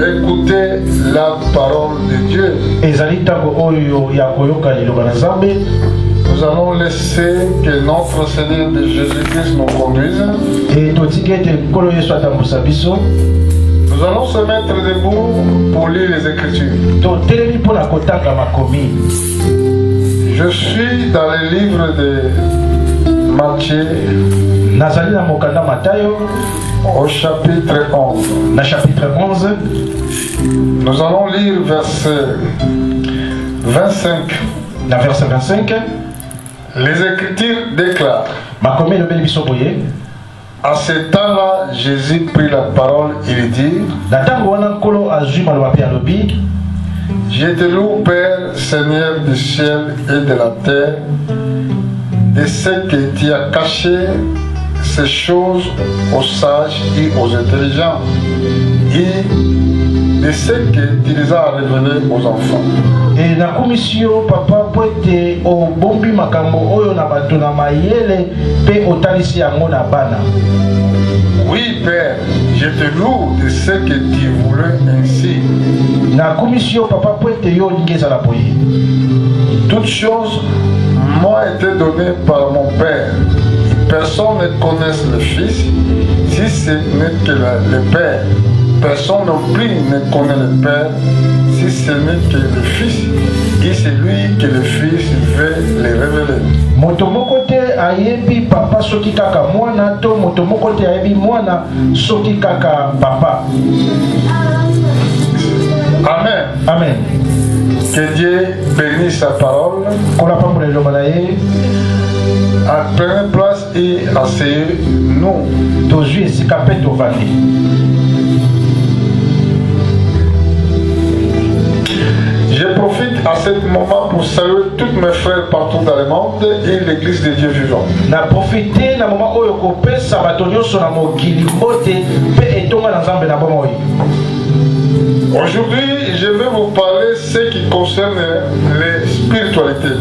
écouter la parole de Dieu. Nous allons laisser que notre Seigneur de Jésus-Christ nous conduise. Nous allons se mettre debout pour lire les Écritures. Je suis dans le livre de Matthieu, au chapitre 11. Nous allons lire verset 25. Verset 25. Les Écritures déclarent: à ce temps-là, Jésus prit la parole et dit: je te loue, Père, Seigneur du ciel et de la terre, de ce que tu as caché ces choses aux sages et aux intelligents, et de ce que tu les as révélées aux enfants. Et la commission, papa, poete au bombi makambo oyo na batuna mayele pe otalisi yango na bana. Oui, Père, je te loue de ce que tu voulais ainsi. La commission, papa, poete yo ngeza la boye. Toutes choses m'ont été données par mon Père. Personne ne connaît le Fils, si ce n'est que le Père. Personne non plus ne connaît le Père, si ce n'est que le Fils, et c'est lui que le Fils veut les révéler. Motomoko te ayebi papa soki kaka mwana to motomoko te ayebi mwana soki kaka papa. Amen. Amen. Que Dieu bénisse sa parole. Prenez place et asseyez-nous. Je profite à ce moment pour saluer tous mes frères partout dans le monde et l'église de Dieu vivant. Aujourd'hui, je vais vous parler de ce qui concerne les spiritualités.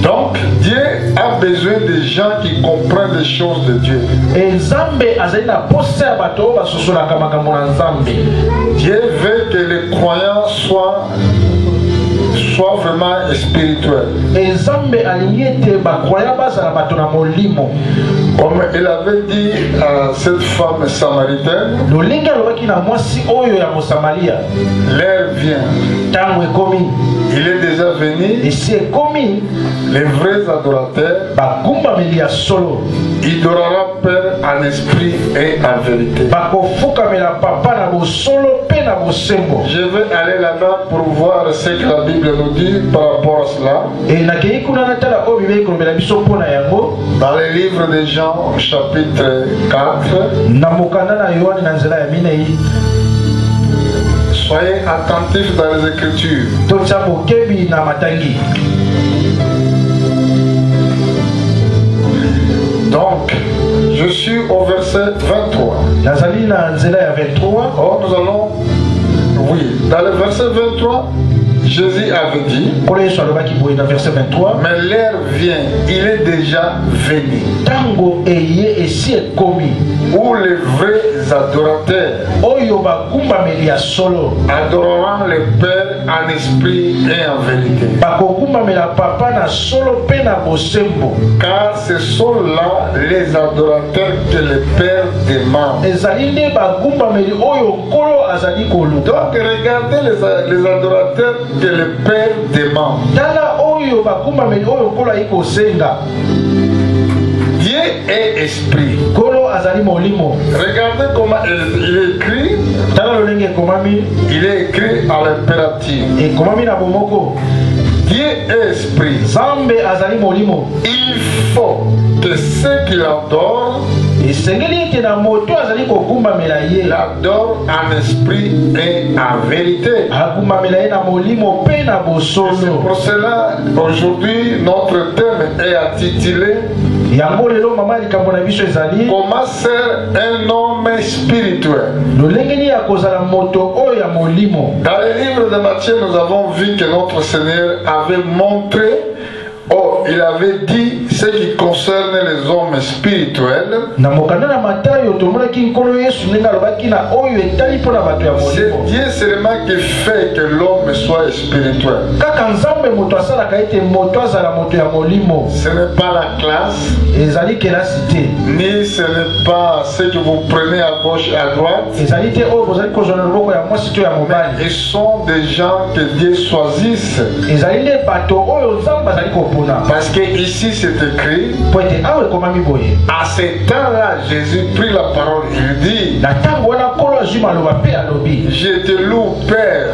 Donc, Dieu a besoin de gens qui comprennent les choses de Dieu. Dieu veut que les croyants soient vraiment spirituels. Comme il avait dit à cette femme samaritaine, l'heure vient. Il est déjà venu. Les vrais adorateurs, il adorera Père en esprit et en vérité. Je vais aller là-bas pour voir ce que la Bible nous dit par rapport à cela. Dans le livre de Jean, chapitre 4. Soyez attentifs dans les Écritures. Donc, je suis au verset 23. Oh, nous allons... Oui, dans le verset 23, Jésus avait dit, mais l'heure vient, il est déjà venu, où les vrais adorateurs adoreront le Père en esprit et en vérité. Car ce sont là les adorateurs que le Père demande. Donc regardez les adorateurs que le Père demande. Dieu est esprit. Regardez comment il est écrit. Il est écrit à l'impératif. Dieu est esprit. Il faut que ceux qui l'adorent l'adorent en esprit et en vérité. C'est pour cela aujourd'hui notre thème est intitulé comment sert un homme spirituel. Dans le livre de Matthieu, nous avons vu que notre Seigneur avait montré, il avait dit ce qui concerne les hommes spirituels. C'est Dieu seulement qui fait que l'homme soit spirituel. Ce n'est pas la classe, ni ce n'est pas ce que vous prenez à gauche et à droite. Ils sont des gens que Dieu choisisse. Parce que ici c'est écrit, à ce temps-là, Jésus prit la parole, il dit, je te loue, Père,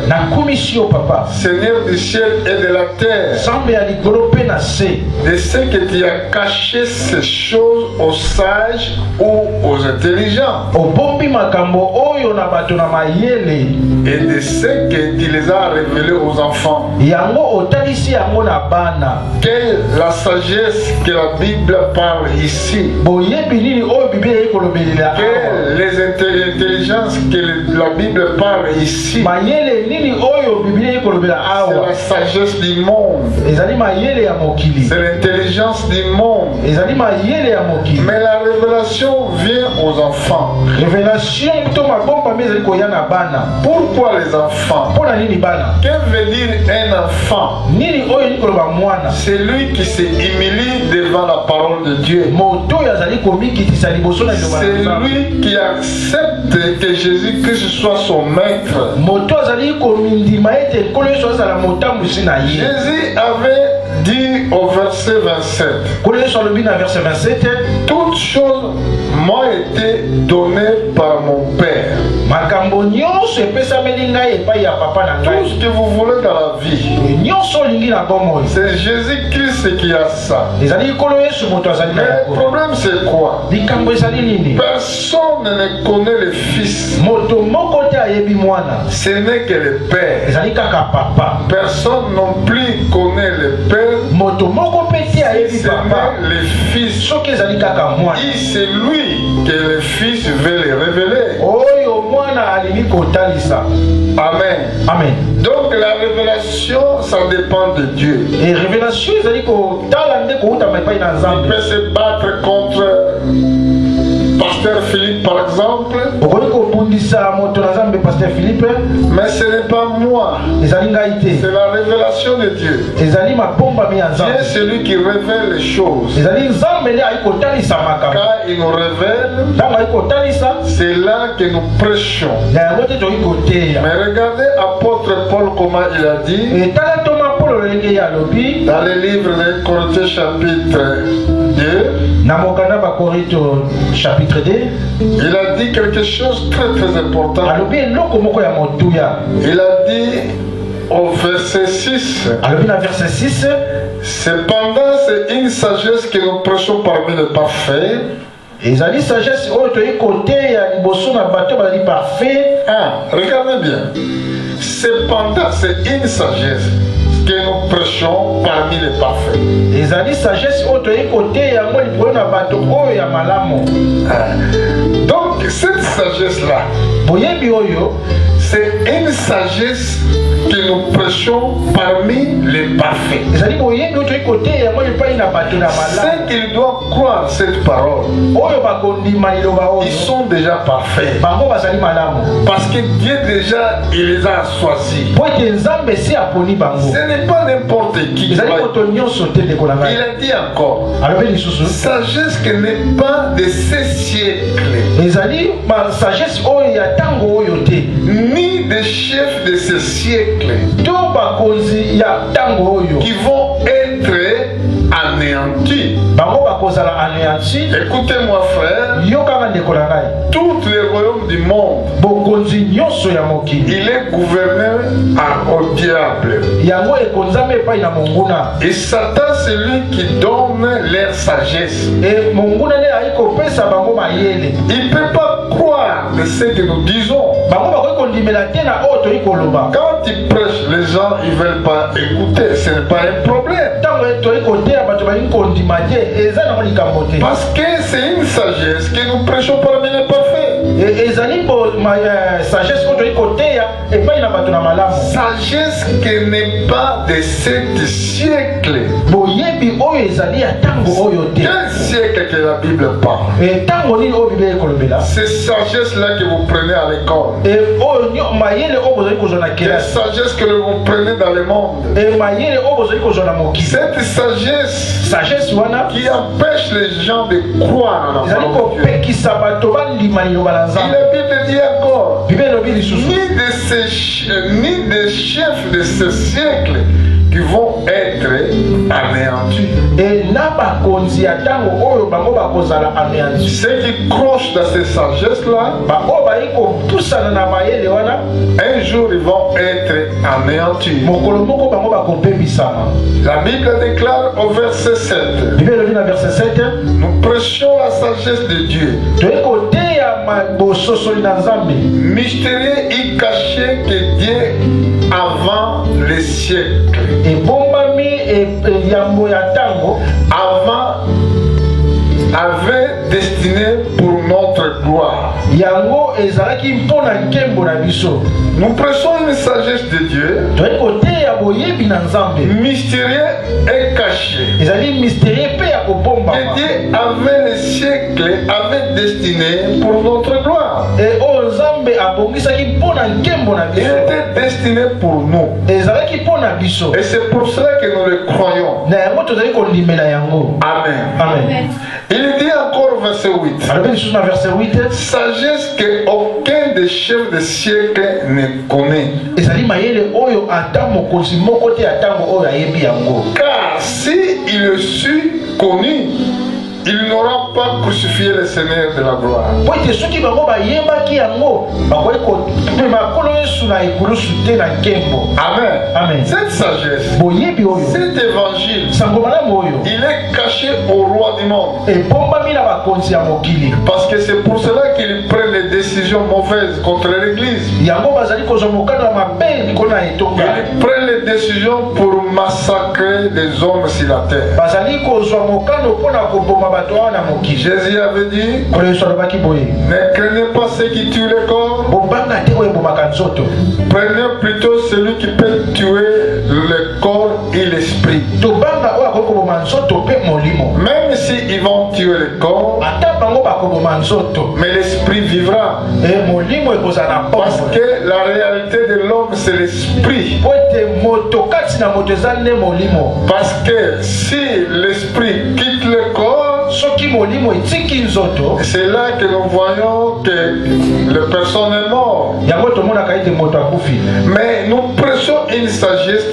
Seigneur du ciel et de la terre, de ce que tu as caché ces choses aux sages ou aux intelligents, et de ce que tu les as révélés aux enfants. Quelle la sagesse que la Bible parle ici. Quelle les intelligences que la Bible parle ici. C'est la sagesse du monde. C'est l'intelligence du monde. Mais la révélation vient aux enfants. Pourquoi les enfants? Que veut dire un enfant? C'est lui qui s'est humilié devant la parole de Dieu. C'est lui qui accepte que Jésus-Christ soit son maître. Jésus avait dit au verset 27, toutes choses m'ont été données par mon Père. Tout ce que vous voulez dans la vie, c'est Jésus-Christ qui a ça. Mais le problème c'est quoi? Personne ne connaît le Fils. Ce n'est que le Père. Personne non plus connaît le Père. C'est le Fils. Et c'est lui que le Fils veut le révéler. Amen. Amen. Donc la révélation, ça dépend de Dieu. Et révélation, il peut se battre contre Pasteur Philippe par exemple. Mais ce n'est pas moi. C'est la révélation de Dieu. Dieu est celui qui révèle les choses. Quand il nous révèle, c'est là que nous prêchons. Mais regardez l'apôtre Paul comment il a dit dans le livre de Corinthiens chapitre 2. Chapitre 2. Il a dit quelque chose de très très important. Il a dit au verset 6. Cependant, c'est une sagesse que nous prêchons parmi les parfaits. Regardez bien. Cependant, c'est une sagesse que nous prêchons parmi les parfaits. Donc cette sagesse-là, c'est une sagesse que nous prêchons parmi les parfaits. Ceux qui doivent croire cette parole, ils sont déjà parfaits. Parce que Dieu déjà, il les a choisis. Ce n'est pas n'importe qui. Il a dit encore, sagesse qui n'est pas de ces siècles, ni des chefs de ces siècles qui vont être anéantis. Écoutez-moi frère, tous les royaumes du monde, il est gouverné au diable. Et Satan c'est lui qui donne leur sagesse. Il ne peut pas croire de ce que nous disons. Quand tu prêches, les gens ils ne veulent pas écouter, ce n'est pas un problème. Parce que c'est une sagesse que nous prêchons parmi les parfaits. na bato na malamu. Sagesse qui n'est pas de ce siècle. Boyebi oyo ezali ya tango oyo te. Quel siècle que la Bible parle? Et tango nini oyo Bible ekolobela? C'est sagesse-là que vous prenez à l'école. Et oyo mayele oyo bozali kozwa na La kelasi. sagesse que vous prenez dans le monde. Et mayele oyo bozali kozwa na mokili. Cette sagesse wana qui empêche les gens de croire en la ezali parole de Dieu. kopekisa bato bandima liloba na Et Nzambe. la Bible dit encore, Bible elobi lisusu. ni des chefs de ce siècle qui vont être anéantis. Et na bakonzi ya tango oyo bango bakozala anéanti. Ceux qui crochent dans ces sagesses-là, Ba oyo bayi kopusana na mayele wana un jour ils vont être anéantis. mokolo moko bango bakopebisama. La Bible déclare au verset 7, Bible elobi na verset 7, nous prêchons la sagesse de Dieu, toyei koteya bososoli na Nzambe mystérieux et caché que Dieu avant les siècles, ebombami yambo ya tango avant avait destiné pour notre gloire. yango ezalaki mpona nkembo na biso. Nous prêchons une sagesse de Dieu, toyei koteya boyebi na Nzambe mystérieux et caché, ezali mystérieux mpe ya que kobombama Dieu avait les siècles, avait destiné pour notre gloire. e oyo Nzambe abongisaki mpona nkembo na Il biso était destiné pour nous. ezalaki mpona biso Et c'est pour cela que nous le croyons. na yango tozali kondimela yango. Amen. Amen. Il dit encore au verset 8, alobi lisusu na verset 8, sagesse que aucun des chefs de siècle ne connaît. ezali mayele oyo ata mokonzi moko te ya ntango oyo ayebi yango. Car si il le sut connu, il n'aura pas crucifié le Seigneur de la gloire. po ete soki bango bayebaki yango bakoki kopema nkolo yesu na ekulusu te na nkembo. Amen. Amen. Cette sagesse, boyebi oyo cet évangile, sango malamu oyo il est caché au roi du monde. ebombami na bakonzi ya mokili. Parce que c'est pour cela qu'il prend les décisions mauvaises contre l'Église. yango bazali kozwa mokano ya mabe likolo na etonga. Il prend les décisions pour massacrer les hommes sur la terre. bazali kozwa mokano mpona koboma bato awa na mokili. Jésus avait dit, nkolo yesu alobaki boye ne craignez pas ceux qui tuent le corps, bobanga te oyo ebomaka nzoto. prenez plutôt celui qui peut tuer le corps et l'esprit. tobanga oyo akoki koboma nzoto mpe molimo. Même s'ils vont tuer le corps, ata bango bakoboma nzoto mais l'esprit vivra. e molimo ekozala na Parce pombo. que la réalité de l'homme, c'est l'esprit. po ete moto kati na moto eza nde molimo. Parce que si l'esprit quitte le corps, soki molimo etiki nzoto c'est là que nous voyons que la personne est morte. yango tomonaka ete moto akufi. Mais nous prêchons une sagesse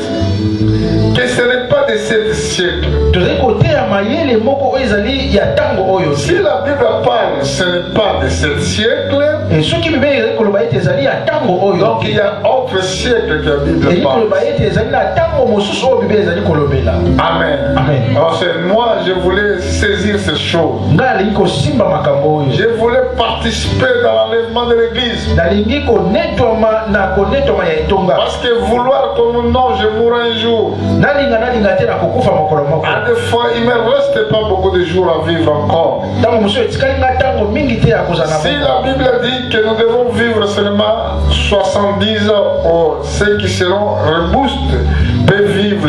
que ce n'est pas de ce siècle. tozali koteya mayele moko oyo ezali ya ntango oyo. Si la Bible parle, ce n'est pas de ce siècle. e soki bibeli ezali koloba ete ezali ya ntango oyo Donc il y a autre siècle que la Bible ezali parle. koloba ete ezali na ntango mosusu oyo bibeli ezali kolobela. Amen. Amen. Alors c'est moi, je voulais saisir ces choses. ngai nalingi kosimba makambo oyo. Je voulais participer dans l'enlèvement de l'Église. nalingi konetwama na konetwama ya etonga. Parce que vouloir comme non, je mourrai un jour. nalinga te na kokufa mokolo moko. À des fois, il ne me reste pas beaucoup de jours à vivre encore. ntango mosusu etikali nga ntango mingi te ya kozala Si na la Bible dit que nous devons vivre seulement 70 ans, ceux qui seront robustes peuvent vivre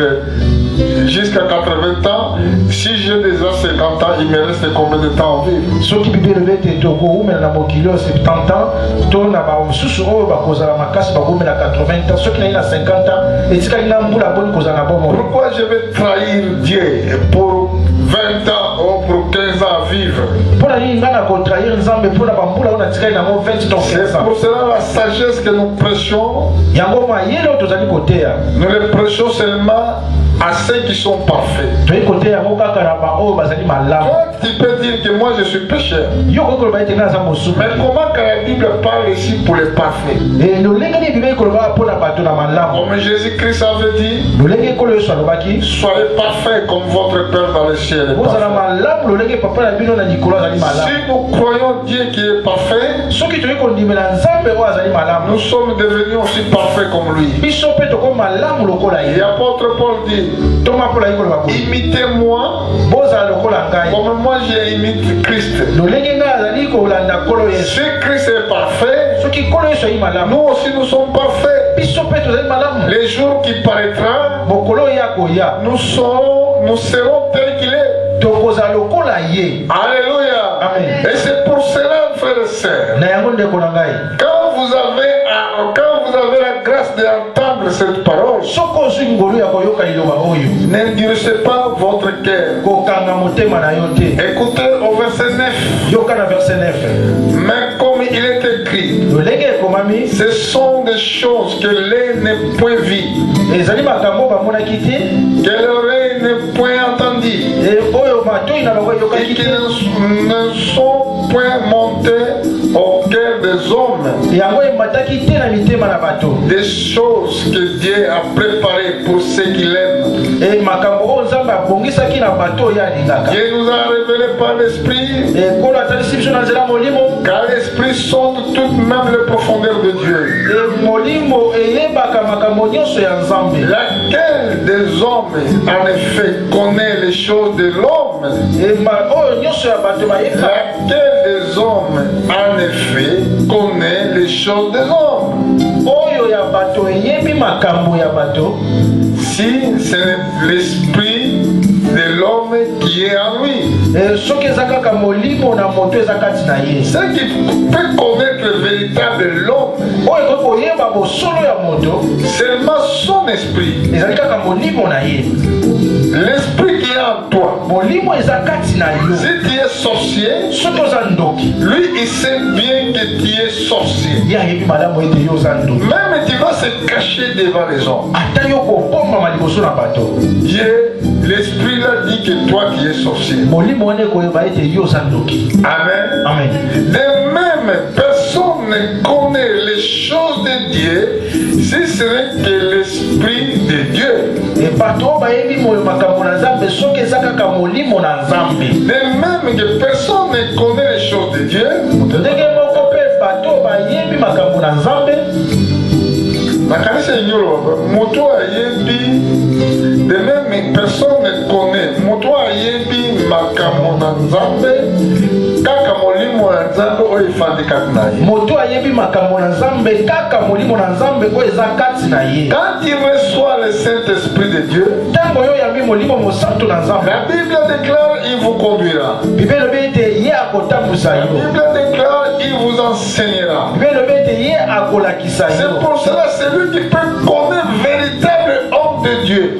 jusqu'à 80 ans. Si j'ai déjà 50 ans, il me reste combien de temps à vivre? soki bibeli elobi ete tokoumela na mokili oyo 70 ans to na bamosusu oyo bakozala makasi bakoumela 80 ans soki nayi na 50 ans etikali nga mbula boni kozala na bomo. Pourquoi je vais trahir Dieu pour 20 ans ou pour 15 ans à vivre? mpona nini nga na kotrahir nzambe mpona bambula oyo natikali nango 20 to 15 C'est ans. pour cela la sagesse que nous prêchons, yango mayele oyo tozali koteya nous le prêchons seulement à ceux qui sont parfaits. toyei koteya yango kaka na baoyo bazali malamu. Toi, tu peux dire que moi je suis pécheur. yo koki koloba ete nga naza mosusu. Mais comment que la Bible parle ici pour les parfaits? lolenge nini bibeli koloba mpona bato na malamu. Comme Jésus-Christ avait dit, lolenge ekolo yesu alobaki soyez parfaits comme votre Père dans le ciel est bozala parfait. malamu lolenge papa na bino na likolo azali malamu. Si nous croyons Dieu qui est parfait, soki toyei kondimela nzambe oyo azali malamu nous sommes devenus aussi parfaits comme lui. biso mpe tokomi malamu lokola Et ye. l'apôtre Paul dit, toma mpola ye koloba boye imitez-moi bozala lokola ngai comme moi j'ai imité Christ. lolenge ngai azali kolanda nkolo yesu. Si Christ est parfait, nous aussi nous sommes parfaits. Les jours qui paraîtra, nous serons tels qu'il est. Alléluia. Amen. Et c'est pour cela, frères et sœurs, quand vous avez la grâce d'entendre cette parole, n'endurcissez pas votre cœur. Écoutez au verset 9. Mais comme il est écrit, ce sont des choses que l'œil n'est point vu, que l'oreille n'est point entendue, et qui ne sont point montées au cœur des hommes. Des choses que Dieu a préparées pour ceux qui l'aiment. Dieu nous a révélé par l'Esprit, car l'Esprit sonde tout même les profondeurs de Dieu. Laquelle des hommes en effet connaît les choses de l'homme? Laquelle des hommes en effet connaît les choses des hommes? Si ce n'est l'esprit de l'homme qui est en lui. Ce qui peut connaître le véritable l'homme, seulement son esprit. L'esprit qui est en toi. Si tu es sorcier, lui il sait bien que tu es sorcier. Même tu vas se cacher devant les hommes. Dieu, l'esprit l'a dit que toi qui es sorcier. Amen. Amen. De même, personne ne connaît les choses de Dieu si ce n'est que l'esprit de Dieu. De même que personne ne connaît les choses de Dieu. De même, personne ne connaît. Quand il reçoit le Saint-Esprit de Dieu, la Bible déclare il vous conduira. La Bible déclare il vous enseignera. C'est pour cela celui qui peut connaître véritable homme de Dieu,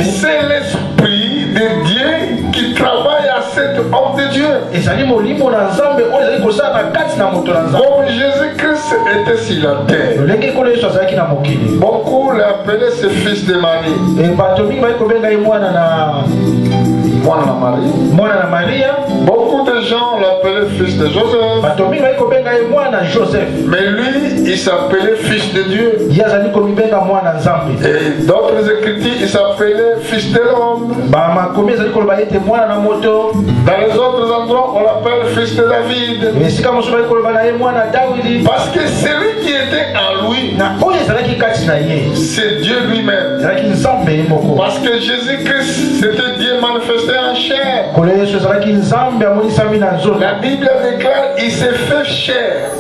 c'est l'Esprit de Dieu qui travaille à cet homme de Dieu. Comme Jésus-Christ était sur la terre, beaucoup l'appelaient ce fils de Marie. Beaucoup de gens l'appelaient fils de Joseph. Mais lui, il s'appelait fils de Dieu. Et d'autres écritures, il s'appelait fils de l'homme. Dans les autres endroits, on l'appelle fils de David. Parce que celui qui était en lui, c'est Dieu lui-même. Parce que Jésus-Christ, c'était Dieu manifesté en chair. La Bible déclare il s'est fait chair.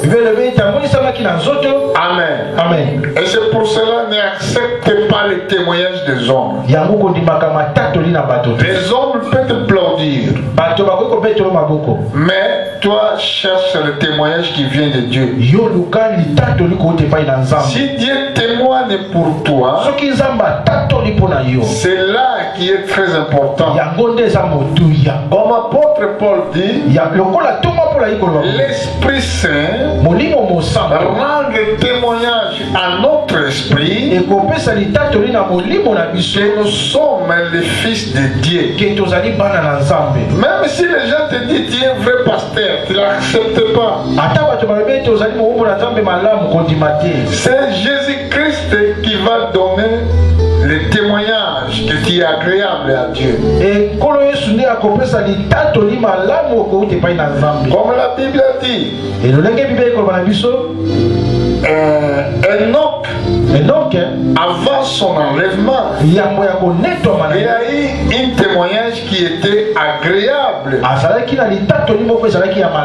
Amen. Amen. Et c'est pour cela n'acceptez pas les témoignages des hommes. Les hommes peuvent te plaudir, mais toi cherche le témoignage qui vient de Dieu. Si Dieu témoigne pour toi, c'est là qui est très important. Comme apôtre Paul dit, l'Esprit Saint rend témoignage à notre esprit que nous sommes les fils de Dieu. Même si les gens te disent tu es un vrai pasteur, tu ne l'acceptes pas. C'est Jésus-Christ qui va donner le témoignage que tu es agréable à Dieu. Comme la Bible dit, Enoch, avant son enlèvement, il y a eu un témoignage qui était était agréable.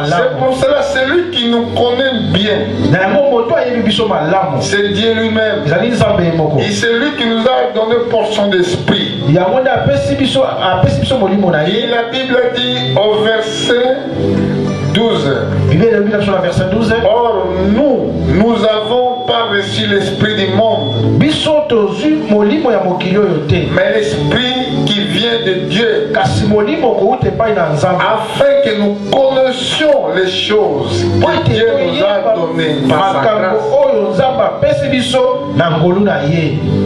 C'est pour cela, celui qui nous connaît bien, c'est Dieu lui-même. Et c'est lui qui nous a donné portion d'esprit. Et la Bible dit au verset 12. Or, nous n'avons pas reçu l'esprit du monde, mais l'esprit qui vient de Dieu, afin que nous connaissions les choses que Dieu nous a données par sa grâce.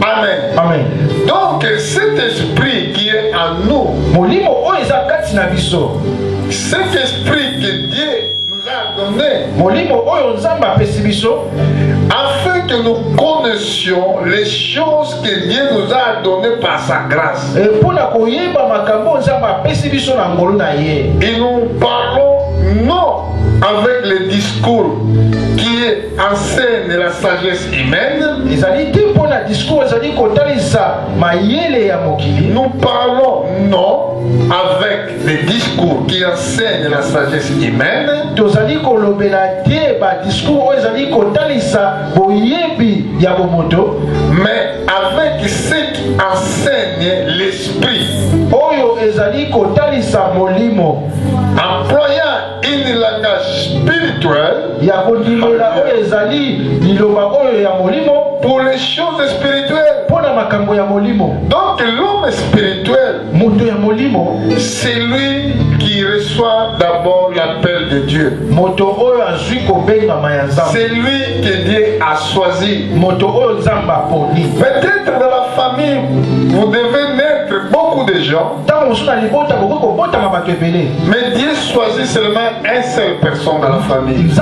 Amen. Amen. Donc cet esprit qui est en nous, cet esprit que Dieu nous a donné, afin que nous connaissions les choses que Dieu nous a données par sa grâce. Et nous parlons non avec le discours qui enseigne la sagesse humaine. Nous parlons non avec les discours qui enseignent la sagesse humaine. Mais avec ce qui enseigne l'esprit. Employant une langage spirituel pour les choses spirituelles. Donc l'homme spirituel, c'est lui qui reçoit d'abord l'appel de Dieu. C'est lui que Dieu a choisi. Peut-être dans la famille, vous devez naître beaucoup de gens, mais Dieu choisit seulement une seule personne dans la famille. Ce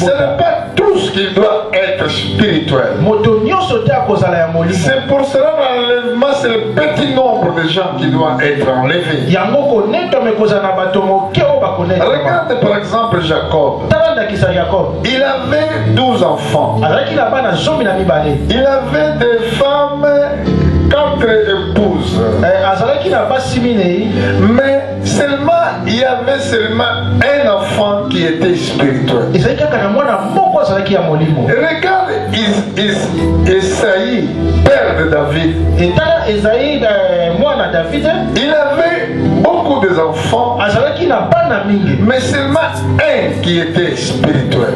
n'est pas tous qui doivent être spirituels. C'est pour cela l'enlèvement, c'est le petit nombre de gens qui doivent être enlevés. Regarde par exemple Jacob. Il avait 12 enfants. Il avait des femmes, 4 épouses. Mais seulement, il y avait seulement un enfant qui était spirituel. Regarde Esaïe, père de David. Il avait beaucoup d'enfants, mais seulement un qui était spirituel.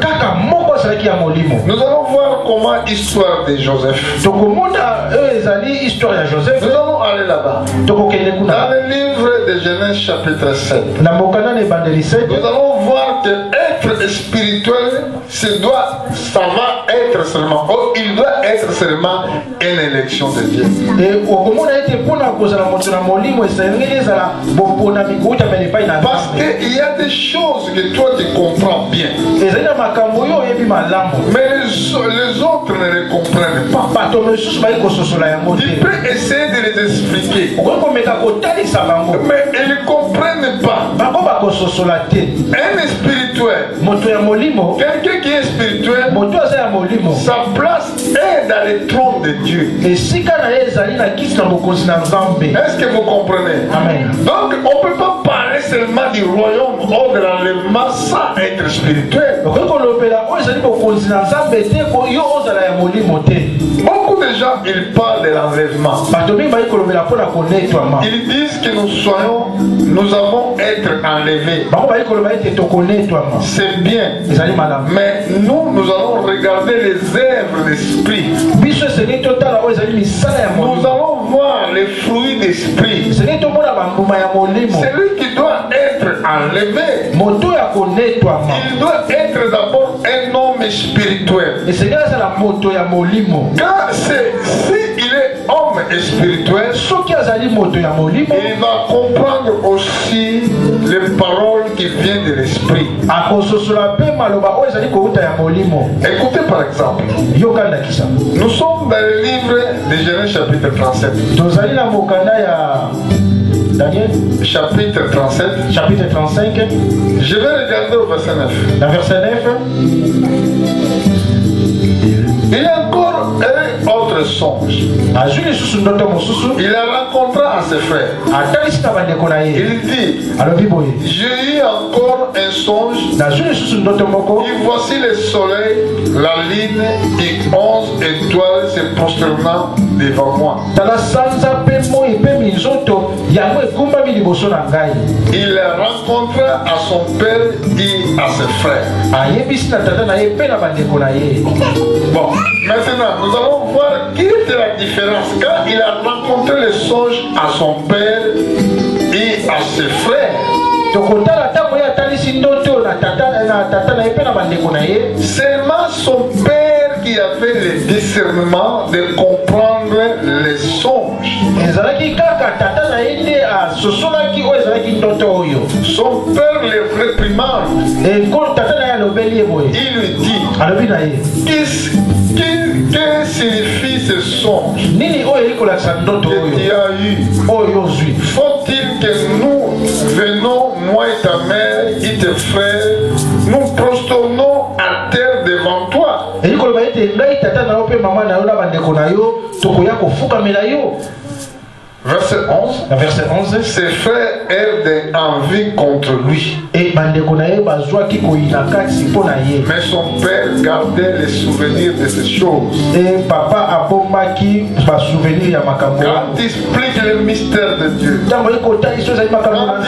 Nous allons voir comment l'histoire de Joseph. Nous allons aller là-bas. Dans le livre de Genèse chapitre 7. Nous allons voir que être spirituel, ça va être seulement, il doit être seulement une élection de Dieu. Parce qu'il y a des choses que toi tu comprends bien, mais les autres ne les comprennent pas. Tu peux essayer de les expliquer, mais ils ne comprennent pas. Un spirituel, quelqu'un qui est spirituel, sa place est dans le trône de Dieu. Est-ce que vous comprenez? Amen. Donc on ne peut pas parler seulement du royaume ou de l'enlèvement sans être spirituel. Beaucoup de gens ils parlent de l'enlèvement. Ils disent que nous avons être enlevés. C'est bien. Mais nous allons regarder les œuvres d'esprit. Nous allons voir les fruits d'esprit. C'est lui qui doit être enlevé. Il doit être d'abord un homme spirituel. Car si il est homme spirituel, il va comprendre aussi les paroles qui viennent de l'esprit. Écoutez par exemple, nous sommes dans le livre de Genèse chapitre 37. Daniel chapitre 37. Chapitre 35. Je vais regarder au verset 9. Dans verset 9. Il y a encore une autre songe. Il a rencontré à ses frères. Il dit, j'ai eu encore un songe. Et voici le soleil, la lune et 11 étoiles se prosternant devant moi. Il rencontra à son père et à ses frères. Bon, maintenant nous allons voir quelle était la différence quand il a rencontré le songe à son père et à ses frères. Seulement son père qui avait le discernement de comprendre les songes. Son père le réprimande. Il lui dit, que signifie ce songe que tu as eu? Faut-il que nous venons, moi et ta mère et tes frères, nous prosternons à terre devant toi? Verset 11. Ses frères errent des envies contre lui. Mais son père gardait les souvenirs de ces choses. Quand il explique le mystère de Dieu, quand il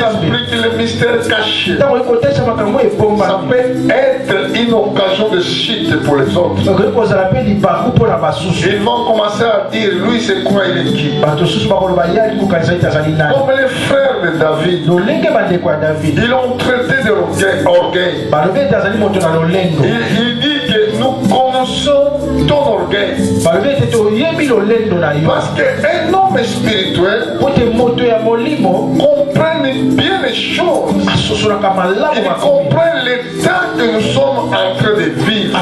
explique le mystère caché, ça peut être une occasion de chute pour les autres. Ils vont commencer à dire, lui c'est quoi, il est qui? Comme les frères de David, ils l'ont traité d'orgueil. Il dit que nous connaissons ton orgueil. Parce qu'un homme spirituel comprend bien les choses. Il comprend l'état que nous sommes en train de vivre.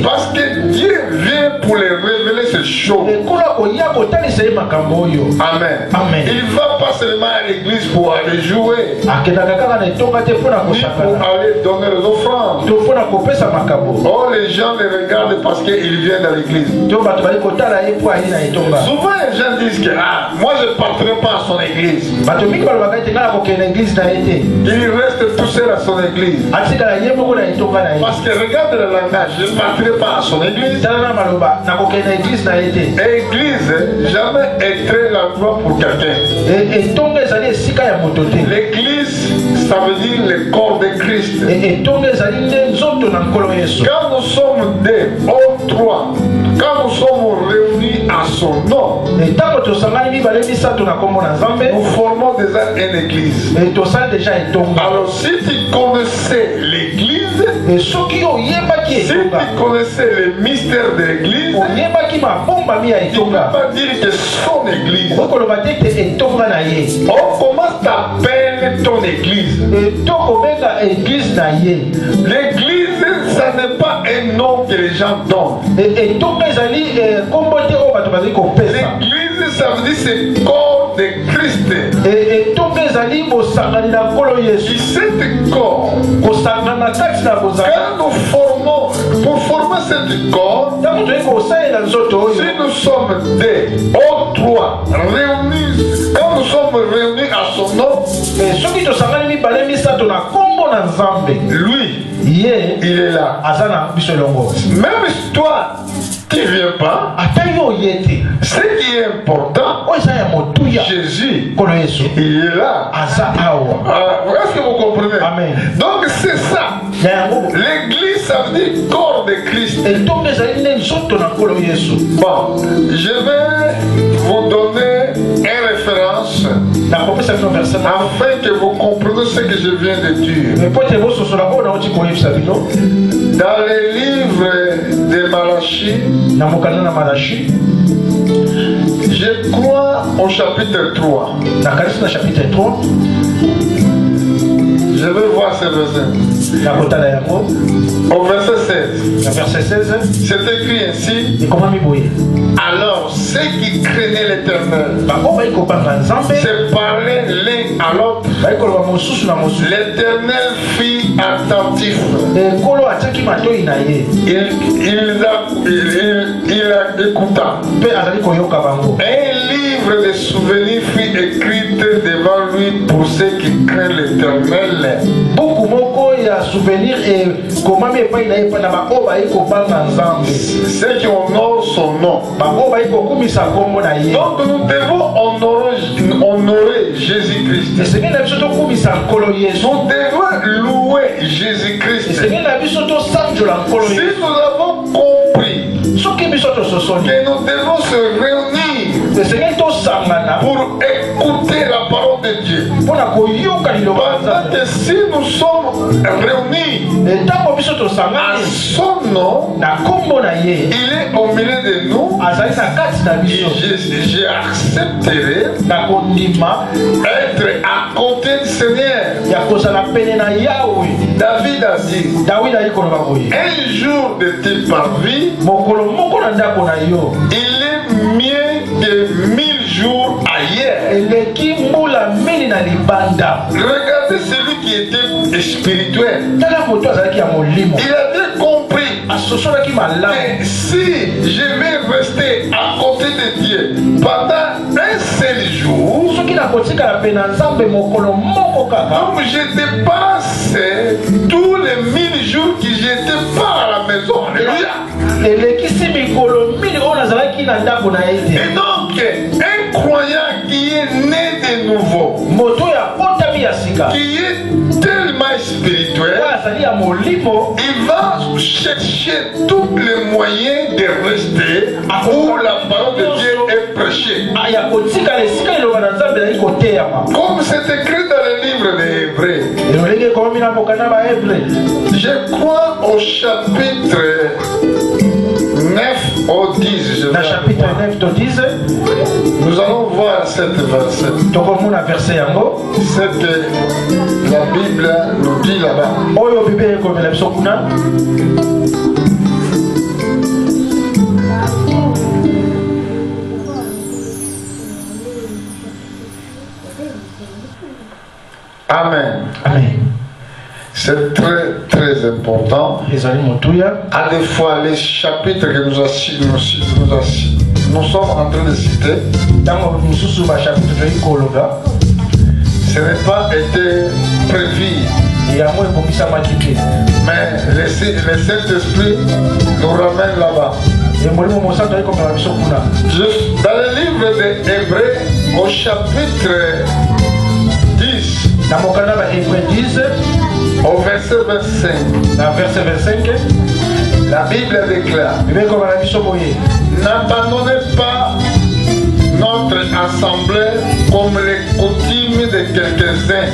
Parce que Dieu vient pour les révéler ces choses. Amen. Amen. Il ne va pas seulement à l'église pour aller jouer, ni pour aller donner les offrandes. Oh, les gens les regardent parce qu'ils viennent à l'église. Souvent les gens disent que moi je ne partirai pas à son église. Il reste tout seul à son église. Parce que regarde le langage, je ne partirai pas à son église. Église, jamais être l'endroit pour quelqu'un. L'église, ça veut dire le corps de Christ. Quand nous sommes deux ou trois, quand nous sommes réunis à son nom, nous formons déjà une église. Alors si tu connaissais l'église, si tu connaissais le mystère de l'église, tu ne peux pas dire que son église. Oh, comment t'appelles ton église? L'église, ça n'est pas un nom que les gens donnent. L'église, ça veut dire c'est le corps de Christ. Et cet corps, quand nous formons, pour former ce corps, si nous sommes deux ou trois réunis, quand nous sommes réunis à son nom, lui, il est là. Même toi, tu ne viens pas. Ce qui est important, Jésus, il est là. Est-ce que vous comprenez? Amen. Donc c'est ça. L'église, ça veut dire corps de Christ. Bon, je vais vous donner une référence afin que vous compreniez ce que je viens de dire. Dans les livres de Malachie, je crois au chapitre 3. Je vais voir ce verset. Au verset 16, c'est écrit ainsi. Alors ceux qui craignaient l'Éternel se parlaient l'un à l'autre. L'Éternel fit attentif. Il écouta. Un livre de souvenirs fut écrit devant lui pour ceux qui craignent l'Éternel. Ceux qui honorent son nom. Donc nous devons honorer Jésus-Christ. Nous devons louer Jésus-Christ. Si nous avons compris que nous devons se réunir pour écouter la parole de Dieu, pendant que si nous sommes réunis à son nom, il est au milieu de nous, j'accepterai être à côté du Seigneur. David a dit, un jour de tes parvis, il est mieux que 1000 jours ailleurs. Regardez celui qui était spirituel. Il avait compris. Mais si je vais rester à côté de Dieu pendant un seul jour, donc je dépasse tous les 1000 jours que j'étais pas à la maison. Alléluia. Et donc, un croyant qui est né de nouveau, qui est tellement spirituel, il va chercher tous les moyens de rester où la parole de Dieu est prêchée. Comme c'est écrit dans le livre des Hébreux. Je crois au chapitre 9 au 10. Dans chapitre 9 au 10, nous allons voir cette verset. Ce que la Bible nous dit là-bas. Amen. Amen. C'est très important. À des fois, les chapitres que nous sommes en train de citer, ce n'est pas été prévu. Mais le Saint-Esprit nous ramène là-bas. Dans le livre des Hébreux, au chapitre 10, au verset 25, la Bible déclare: n'abandonnez pas notre assemblée comme les coutumes de quelques-uns,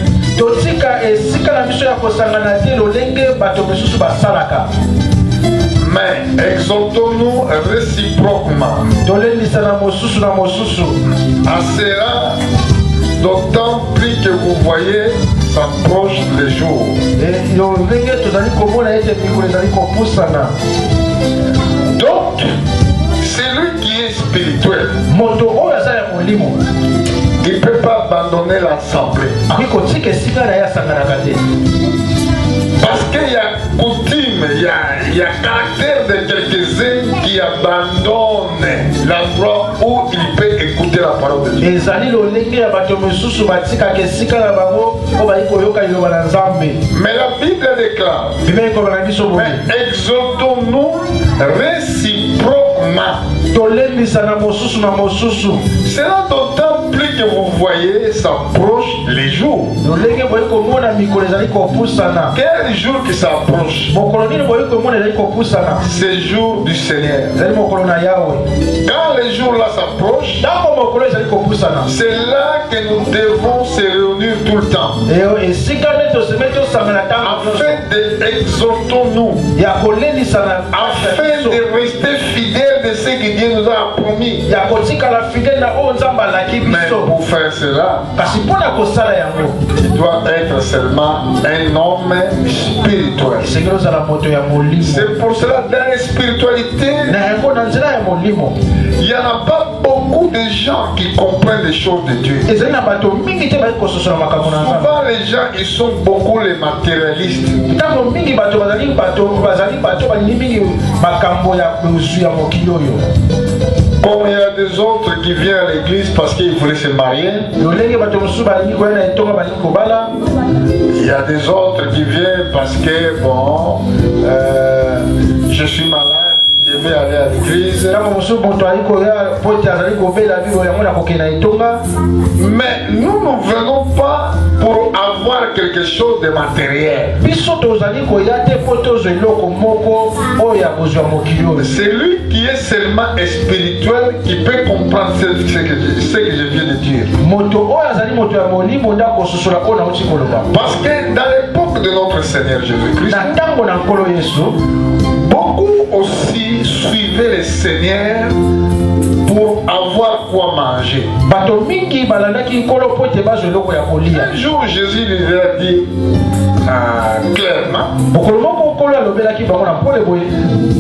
mais exhortons-nous réciproquement. À cela, d'autant plus que vous voyez s'approche les jours. Donc, celui qui est spirituel, il ne peut pas abandonner l'assemblée. Parce qu'il y a coutume, il y a caractère de quelques-uns qui abandonnent l'endroit où il peut écouter la parole de Dieu. Mais la Bible déclare: mais exhortons-nous réciproquement. Cela d'autant plus que vous voyez s'approche les jours. Quel jour qui s'approche? C'est le jour du Seigneur. Quand les jours là s'approchent, c'est là que nous devons se réunir tout le temps. Afin d'exhortons-nous, afin de rester fidèles de ce que Dieu nous a promis. Mais pour faire cela, il doit être seulement un homme spirituel. C'est pour cela dans la spiritualité, il n'y en a pas beaucoup de gens qui comprennent les choses de Dieu. Souvent les gens ils sont beaucoup les matérialistes. Comme il y a des autres qui viennent à l'église parce qu'ils voulaient se marier. Il y a des autres qui viennent parce que bon, je suis malade. Je vais aller à l'église. Mais nous ne venons pas pour avoir quelque chose de matériel. C'est lui qui est seulement spirituel qui peut comprendre ce que je viens de dire. Parce que dans l'époque de notre Seigneur Jésus-Christ, beaucoup aussi suivaient le Seigneur pour avoir quoi manger. Un jour, Jésus lui a dit clairement,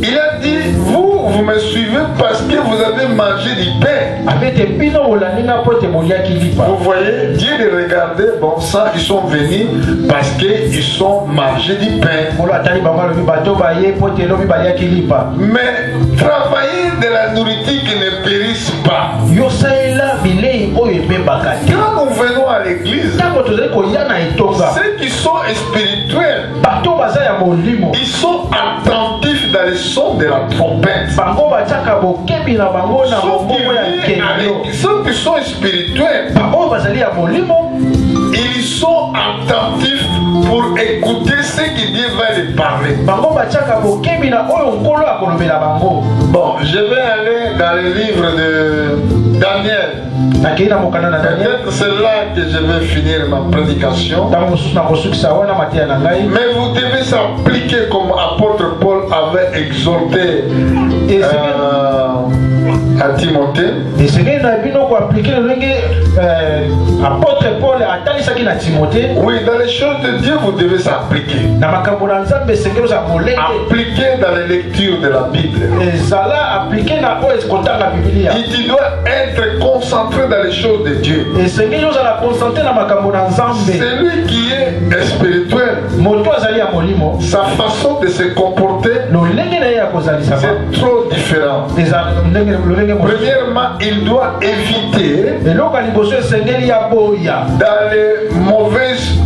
il a dit, vous me suivez parce que vous avez mangé du pain. Vous voyez, Dieu les regardait, bon ça, ils sont venus parce qu'ils ont mangé du pain. Mais travailler de la nourriture qui ne périsse pas. Quand nous venons à l'église, ceux qui sont spirituels, ils sont attentifs dans les sons de la trompette. Ceux qui sont spirituels, ils sont attentifs pour écouter ce que Dieu va les parler. Bon, je vais aller dans le livre de Daniel. Peut-être c'est là que je vais finir ma prédication. Mais vous devez s'appliquer comme apôtre Paul avait exhorté à Timothée. Oui, dans les choses de Dieu, vous devez s'appliquer. Appliquer dans les lectures de la Bible. Et tu dois être concentré dans les choses de Dieu. C'est lui qui est spirituel. Sa façon de se comporter, c'est trop différent. Premièrement, il doit éviter dans les mauvaises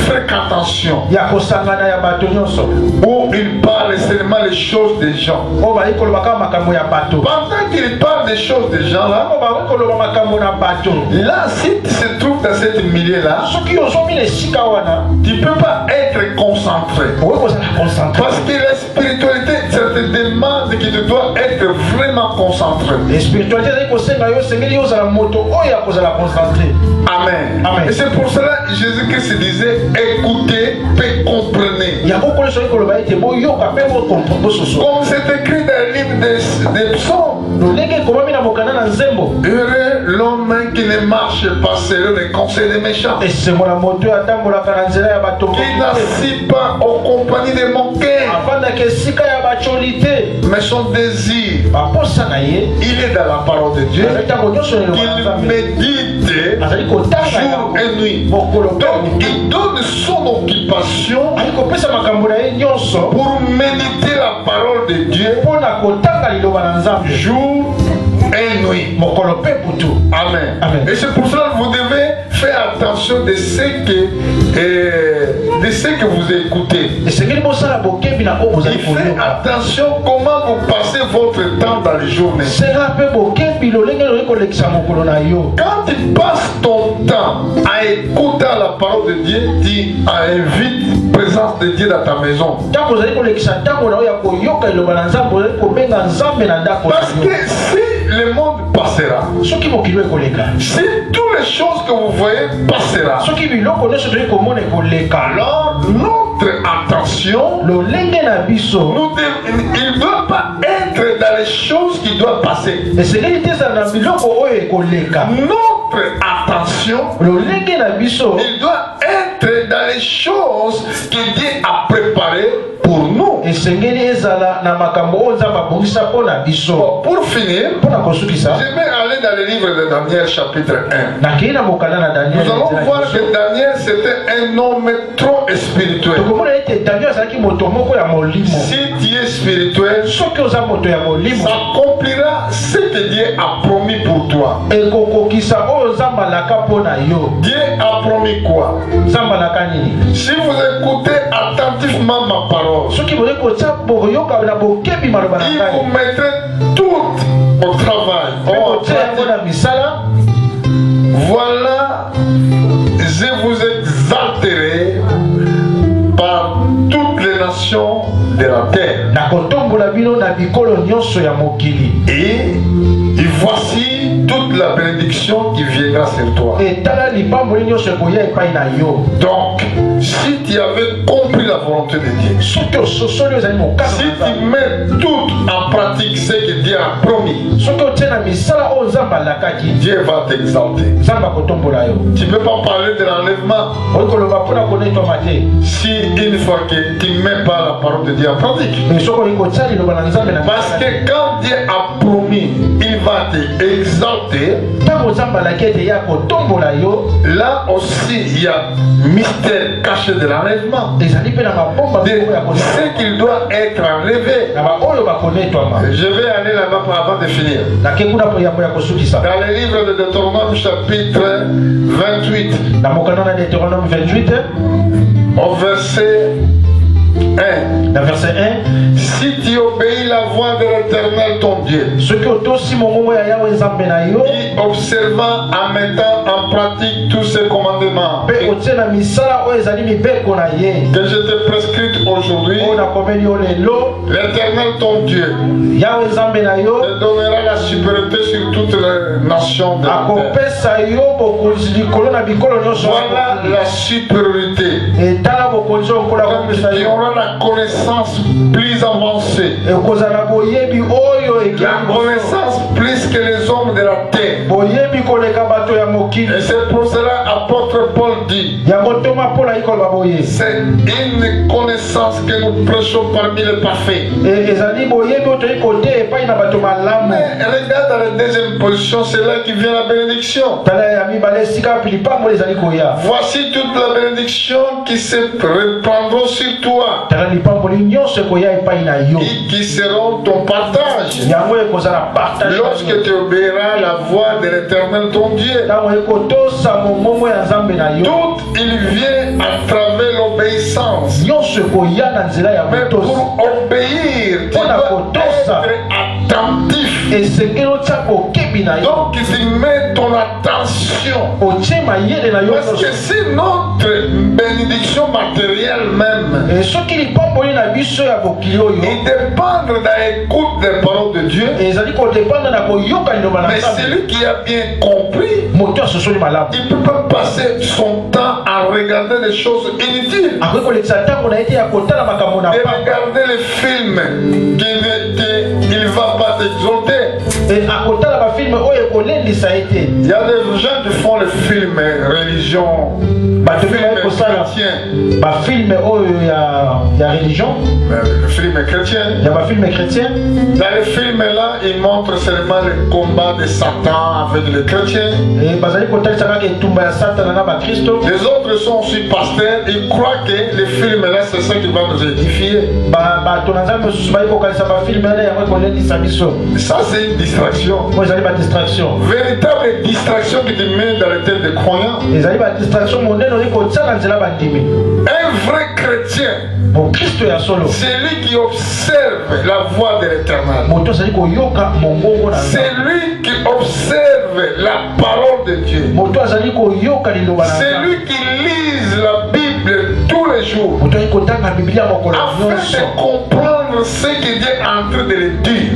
fréquentation où il parle seulement les choses des gens. Pendant qu'il parle des choses des gens là, si tu te trouves dans cette milieu là, tu ne peux pas être concentré. Parce que la spiritualité, ça te demande que tu dois être vraiment concentré. Amen. Et c'est pour cela que Jésus-Christ disait écoutez et comprenez. Comme c'est écrit dans le livre des psaumes. Heureux l'homme qui ne marche pas selon les conseils des méchants, qui n'assied pas aux compagnies des moqueurs, mais son désir, il est dans la parole de Dieu, qu'il médite jour et nuit. Donc il donne son occupation pour méditer la parole de Dieu jour et nuit. Amen. Et c'est pour cela que vous devez faire attention de ce que vous écoutez. Il fait attention comment vous passez votre temps dans les journées. Quand tu passes ton temps à écouter la parole de Dieu, tu invites la présence de Dieu dans ta maison. Parce que si le monde passera, si toutes les choses que vous voyez passera, alors notre attention, il ne doit pas être dans les choses qui doivent passer. Notre attention, il doit être dans des choses que Dieu a préparées pour nous. Pour finir, je vais aller dans le livre de Daniel chapitre 1. Nous allons voir que Daniel c'était un homme trop spirituel. Si tu es spirituel, ça accomplira ce que Dieu a promis pour toi. Dieu a promis quoi? Si vous écoutez attentivement ma parole, il vous mettrez tout au travail. Voilà, je vous exalterai par toutes les nations de la terre. Et voici toute la bénédiction qui viendra sur toi. Donc, si tu avais compris la volonté de Dieu, si tu mets tout en pratique ce que Dieu a promis, Dieu va t'exalter. Tu ne peux pas parler de l'enlèvement si une fois que tu ne mets pas la parole de Dieu en pratique. Parce que quand Dieu a promis, il va t'exalter. Là aussi, il y a mystère caché de l'enlèvement. De ce qu'il doit être enlevé. Je vais aller là-bas avant de finir. Dans le livre de Deutéronome chapitre 28. Au verset 1. Dans verset 1, si tu obéis la voix de l'Éternel ton Dieu, y observant en mettant en pratique tous ses commandements que je t'ai prescrit aujourd'hui, l'Éternel ton Dieu te donnera la supériorité sur toutes les nations de la terre. Voilà la supériorité. Il y aura la connaissance plus avancée, la connaissance plus que les hommes de la terre. Et c'est pour cela apôtre Paul dit, c'est une connaissance que nous prêchons parmi les parfaits. Mais regarde dans la deuxième position, c'est là qui vient la bénédiction. Voici toute la bénédiction qui se répandront sur toi et qui seront ton partage lorsque tu obéiras la voix de l'Éternel ton Dieu. Tout il vient à travers l'obéissance. Mais pour obéir, tu dois être attentif. Donc tu mets ton attention. Parce que si notre bénédiction matérielle même il dépend de l'écoute des paroles de Dieu, mais celui qui a bien compris, il ne peut pas passer son temps à regarder des choses inutiles, de regarder les films qu'il ne va pas t'exalter. Il y a des gens qui font les films religion, le film chrétien. Dans les films là, ils montrent seulement le combat de Satan avec les chrétiens. Les autres sont aussi pasteurs. Ils croient que les films là, c'est ça qui va nous édifier. Ça, c'est une distraction. Véritable distraction qui te met dans les têtes des croyants. Un vrai chrétien, c'est lui qui observe la voix de l'Éternel. C'est lui qui observe la parole de Dieu. C'est lui qui lise la Bible tous les jours afin de comprendre ce que Dieu est en train de le dire.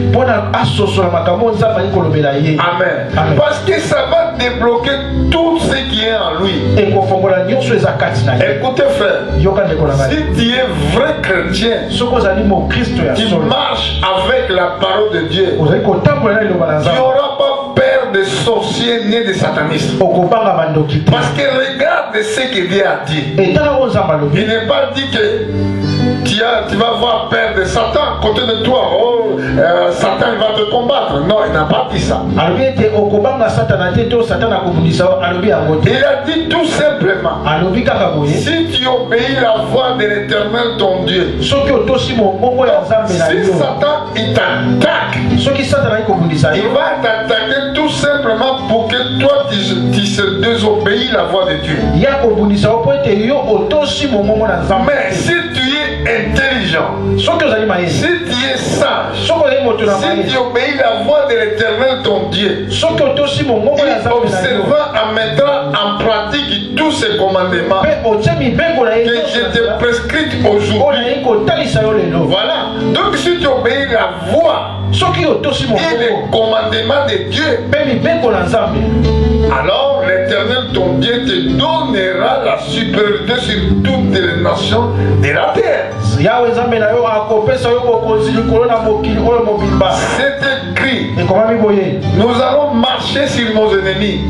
Amen. Parce que ça va débloquer tout ce qui est en lui. Écoutez frère, si tu es vrai chrétien, tu marches avec la parole de Dieu, tu n'auras pas peur regarde des sorciers nés de satanistes. Parce que regarde ce que Dieu a dit. Il n'est pas dit que tu vas avoir peur de Satan à côté de toi. Oh, Satan va te combattre. Non, il n'a pas dit ça. Il a dit tout simplement, si tu obéis la voix de l'Éternel ton Dieu, si Satan il t'attaque, il va t'attaquer tout simplement pour que toi tu se désobéis la voix de Dieu. Mais si tu es intelligent, si tu es sage, si tu obéis la voix de l'Éternel ton Dieu, il observant en mettant en pratique tous ces commandements que je te prescris aujourd'hui. Voilà. Donc si tu obéis la voix et les commandements de Dieu, alors l'Éternel ton Dieu te donnera la supériorité sur toutes les nations de la terre. C'est écrit, nous allons marcher sur nos ennemis.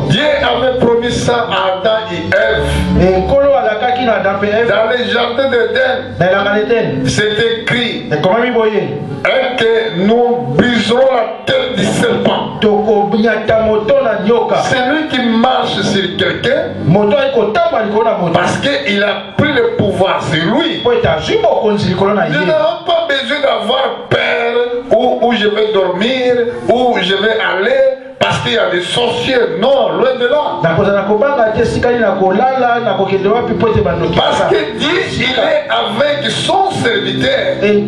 Dieu avait promis ça à Adam et Ève. Dans les jardins d'Éden, c'est écrit que nous briserons la tête du serpent. C'est lui qui marche sur quelqu'un parce qu'il a pris le pouvoir sur lui. Nous n'avons pas besoin d'avoir peur où je vais dormir, où je vais aller. Parce qu'il y a des sorciers, non, loin de là. Parce que Dieu, il est avec son serviteur. Dieu,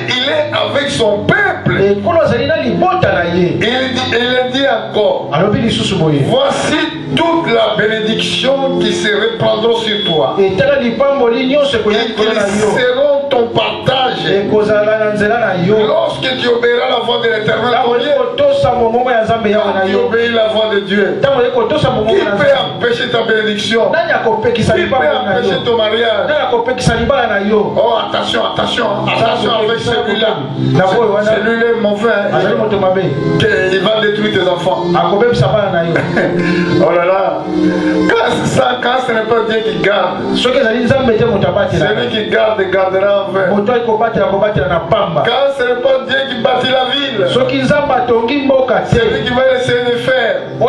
il est avec son peuple. Il dit encore, voici toute la bénédiction qui se répandra sur toi. Et qu'ils seront ton partage. Lorsque tu obéiras la voix de l'Éternel, tu obéis la voix de Dieu. Qui peut empêcher ta bénédiction? Qui peut empêcher ton mariage? Oh, attention, attention, attention avec celui-là. Celui-là est mauvais. Il va détruire tes enfants. Oh là là. Quand ce n'est pas Dieu qui garde, celui qui garde gardera en vain. Quand ce n'est pas Dieu qui bâtit la ville, celui qui va essayer de faire, il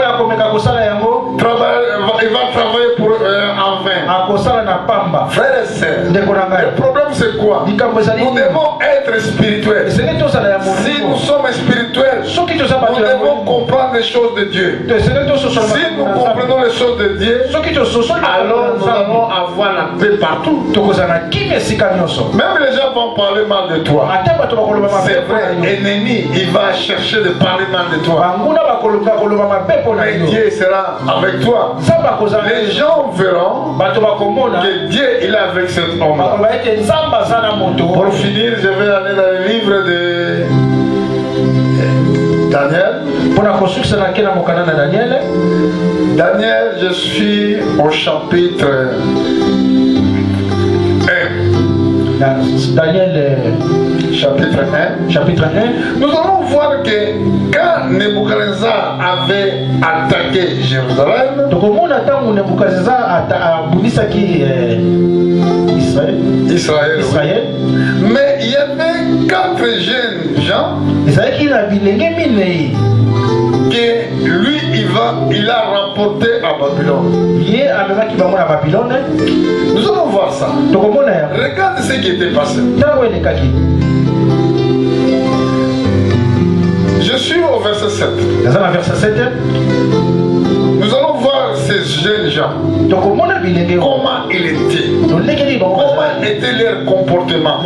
va travailler pour en vain. Frères et sœurs, le problème c'est quoi? Nous devons être spirituels. Si nous sommes spirituels, nous devons comprendre les choses de Dieu. Si nous comprenons les choses de Dieu, alors nous allons avoir la paix partout. Même les gens vont parler mal de toi. C'est vrai, l'ennemi, il va chercher de parler mal de toi. Mais Dieu sera avec toi. Les gens verront que Dieu il est avec cet homme-là. Pour finir, je vais aller dans le livre de Daniel. Daniel, je suis au chapitre 1. Daniel chapitre 1. Chapitre 1. Nous allons voir que quand Nebuchadnezzar avait attaqué Jérusalem, Israël. Mais il y avait 4 jeunes gens que lui il a remporté à Babylone. Nous allons voir ça. Regarde ce qui était passé. Je suis au verset 7. Nous allons voir ces jeunes gens. Comment ils étaient. Comment était leur comportement.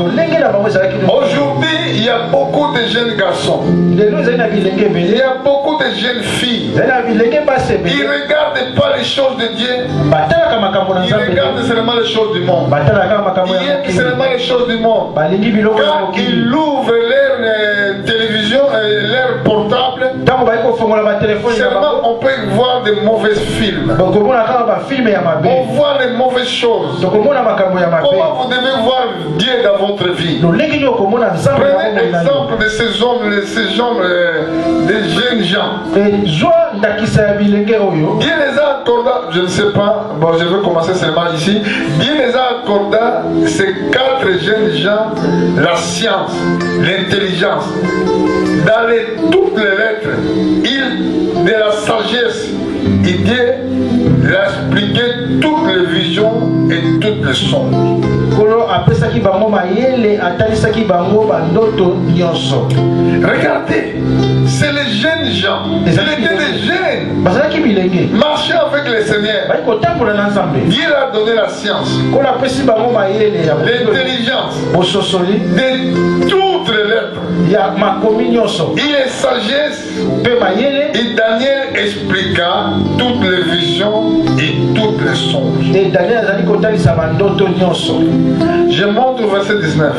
Aujourd'hui, il y a beaucoup de jeunes garçons. Il y a beaucoup de jeunes filles. Ils ne regardent pas les choses de Dieu. Ils regardent seulement les choses du monde. Ils aiment seulement les choses du monde. Quand ils ouvrent leur télévision et leur portable, seulement on peut voir des mauvais films. On voit les mauvaises mauvaises choses. Comment vous devez voir Dieu dans votre vie? Prenez l'exemple de ces hommes, des jeunes gens. Dieu les a accordé, je ne sais pas, bon, je vais commencer seulement ici. Dieu les a accordé, ces 4 jeunes gens, la science, l'intelligence. Dans toutes les lettres, de la sagesse, et Dieu a expliqué toutes les visions et toutes les songes. Regardez, c'est les jeunes gens. Ils étaient des jeunes. Marchaient avec le Seigneur. Dieu a donné la science, l'intelligence, de toutes les lettres. Il est sagesse. Et Daniel expliqua toutes les visions et toutes les songes. Je montre au verset 19.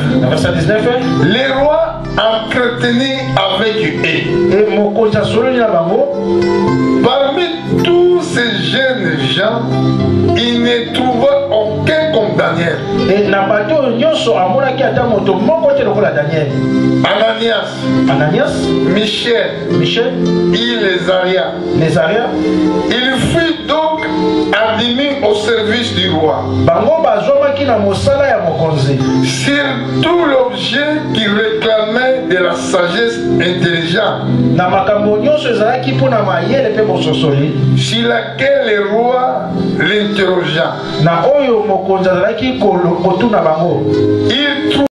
Les rois entretenaient avec eux. Parmi tous ces jeunes gens, il ne trouva aucun comme Daniel. Ananias, Michel, et les Arias. Il fut donc admis au service du roi. Surtout l'objet qui réclamait de la sagesse intelligente, sur laquelle le roi l'interrogea. Il